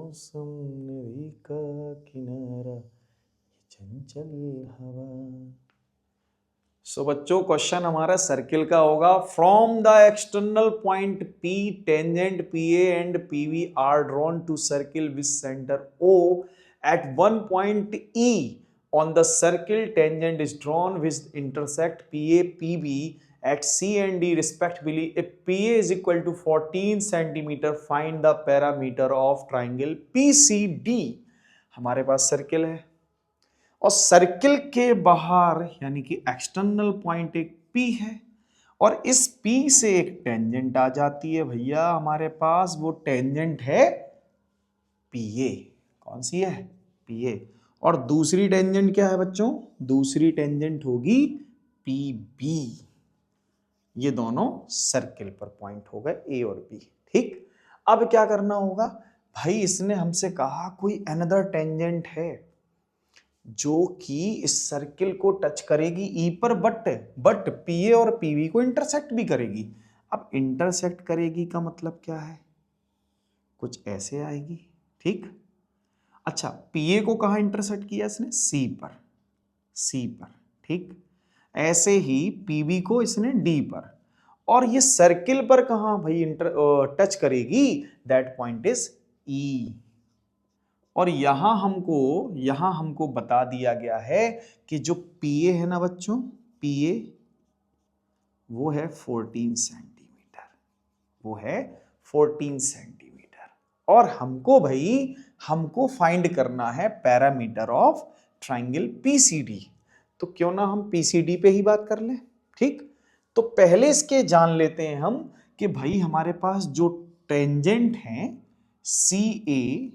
मौसम नदी का किनारा ये चंचल हवा। सो बच्चों क्वेश्चन हमारा सर्किल का होगा। From the external point P tangent PA and PB are drawn to circle with centre O at one point E on the circle tangent is drawn with intersect PA PB at C and D respectively. If PA is equal to 14 centimeter, find the parameter of triangle PCD। हमारे पास circle है और circle के बाहर यानी कि external point एक P है और इस P से एक टेंजेंट आ जाती है भैया हमारे पास, वो टेंजेंट है PA। कौन सी है? PA। और दूसरी टेंजेंट क्या है बच्चों? दूसरी टेंजेंट होगी PB। ये दोनों सर्किल पर पॉइंट हो गए A और B। ठीक, अब क्या करना होगा भाई, इसने हमसे कहा कोई अनदर टेंजेंट है जो कि इस सर्किल को टच करेगी E पर, बट PA और PB को इंटरसेक्ट भी करेगी। अब इंटरसेक्ट करेगी का मतलब क्या है? कुछ ऐसे आएगी। ठीक, अच्छा PA को कहाँ इंटरसेक्ट किया इसने? C पर। ठीक, ऐसे ही PB को इसने D पर, और ये सर्किल पर कहाँ भाई टच करेगी? That point is E। और यहां हमको बता दिया गया है कि जो PA है ना बच्चों, PA वो है 14 सेंटीमीटर, वो है 14 सेंटीमीटर। और हमको फाइंड करना है पैरामीटर ऑफ ट्राइंगल PCD। तो क्यों ना हम PCD पे ही बात कर लें। ठीक, तो पहले इसके जान लेते हैं हम कि भाई हमारे पास जो टेंजेंट है CA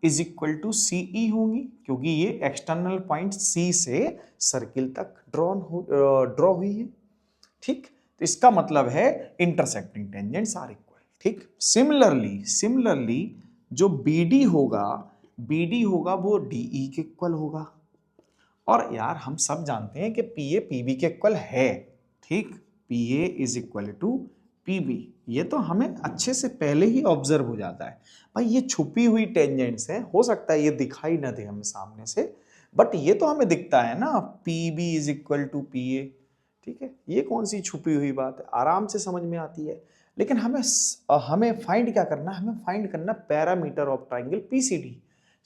is equal to CE होंगी, क्योंकि ये एक्सटर्नल पॉइंट C से सर्किल तक ड्रॉ हुई है। ठीक, तो इसका मतलब है इंटरसेक्टिंग टेंजेंट्स आर इक्वल। ठीक, सिमिलरली जो BD होगा वो DE के इक्वल होगा। और यार हम सब जानते हैं कि PA PB के इक्वल है। ठीक, PA is equal to PB, ये तो हमें अच्छे से पहले ही ऑब्जर्व हो जाता है। भाई ये छुपी हुई टेंजेंट्स हैं, हो सकता है ये दिखाई ना दे हमें सामने से, बट ये तो हमें दिखता है ना, PB is equal to PA। ठीक है, ये कौन सी छुपी हुई बात है, आराम से समझ में आती है। लेकिन हमें फाइंड क्या करना है? हमें फाइंड करना parameter of triangle PCD।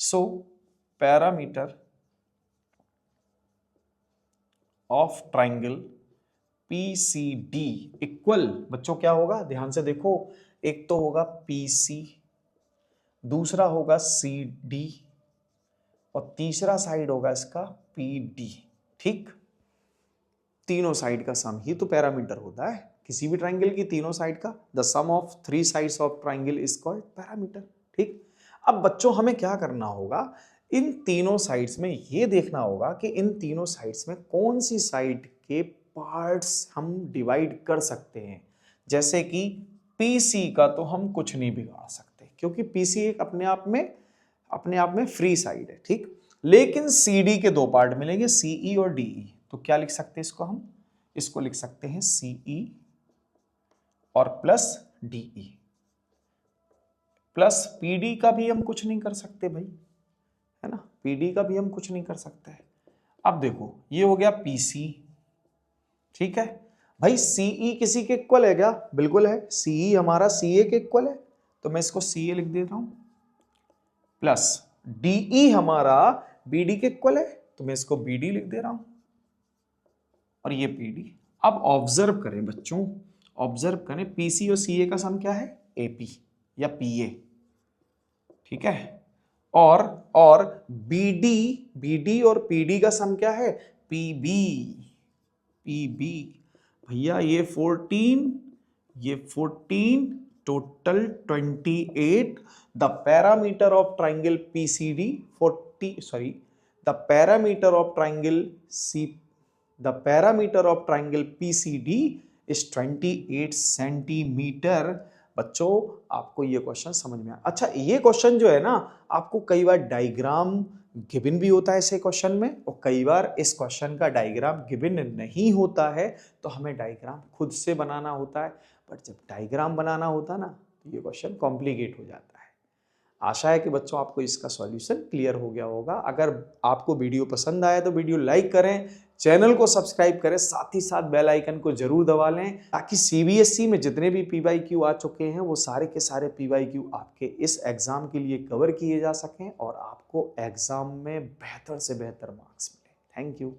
So parameter of triangle PCD equal बच्चों क्या होगा? ध्यान से देखो, एक तो होगा PC, दूसरा होगा CD और तीसरा साइड होगा इसका PD। ठीक, तीनों साइड का सम ही तो पैरामीटर होता है किसी भी ट्राइंगल की, तीनों साइड का। The sum of 3 sides of triangle is called parameter. ठीक, अब बच्चों हमें क्या करना होगा? इन तीनों साइड्स में ये देखना होगा कि इन तीनों साइड्स में कौन सी साइड के पार्ट्स हम डिवाइड कर सकते हैं। जैसे कि PC का तो हम कुछ नहीं बिगाड़ सकते, क्योंकि PC एक अपने आप में फ्री साइड है। ठीक, लेकिन CD के दो पार्ट मिलेंगे, CE और DE। तो क्या लिख सकते हैं इसको? हम इसको लिख सकते हैं CE और प्लस DE, प्लस PD का भी हम कुछ नहीं कर सकते भाई, है ना, PD का भी हम कुछ नहीं कर सकते। अब देखो ये हो गया PC। ठीक है भाई, CE किसी के इक्वल है क्या? बिल्कुल है, CE हमारा CA के इक्वल है, तो मैं इसको CA लिख देता हूं, प्लस DE हमारा BD के इक्वल है, तो मैं इसको BD लिख दे रहा हूं, और ये PD। अब ऑब्जर्व करें बच्चों, ऑब्जर्व करें, PC और CA का सम क्या है? AP या PA। ठीक है, और BD और PD का सम क्या है? PB भैया ये 14 total 28। The parameter of triangle PCD the parameter of triangle PCD is 28 centimetre. बच्चों आपको ये क्वेश्चन समझ में आया? अच्छा, ये क्वेश्चन जो है ना, आपको कई बार डायग्राम गिवन भी होता है ऐसे क्वेश्चन में, और कई बार इस क्वेश्चन का डायग्राम गिवन नहीं होता है, तो हमें डायग्राम खुद से बनाना होता है। बट जब डायग्राम बनाना होता है ना, तो ये क्वेश्चन कॉम्प्लिकेट हो जाता है। आशा है कि बच्चों आपको इसका सॉल्यूशन क्लियर हो गया होगा। अगर आपको वीडियो पसंद आया तो वीडियो लाइक करें, चैनल को सब्सक्राइब करें, साथ ही साथ बेल आइकन को जरूर दबा लें, ताकि सीबीएसई में जितने भी PYQ आ चुके हैं वो सारे के सारे PYQ आपके इस एग्जाम के लिए कवर किए जा सकें और आपको एग्जाम में बेहतर से बेहतर मार्क्स मिले। Thank you.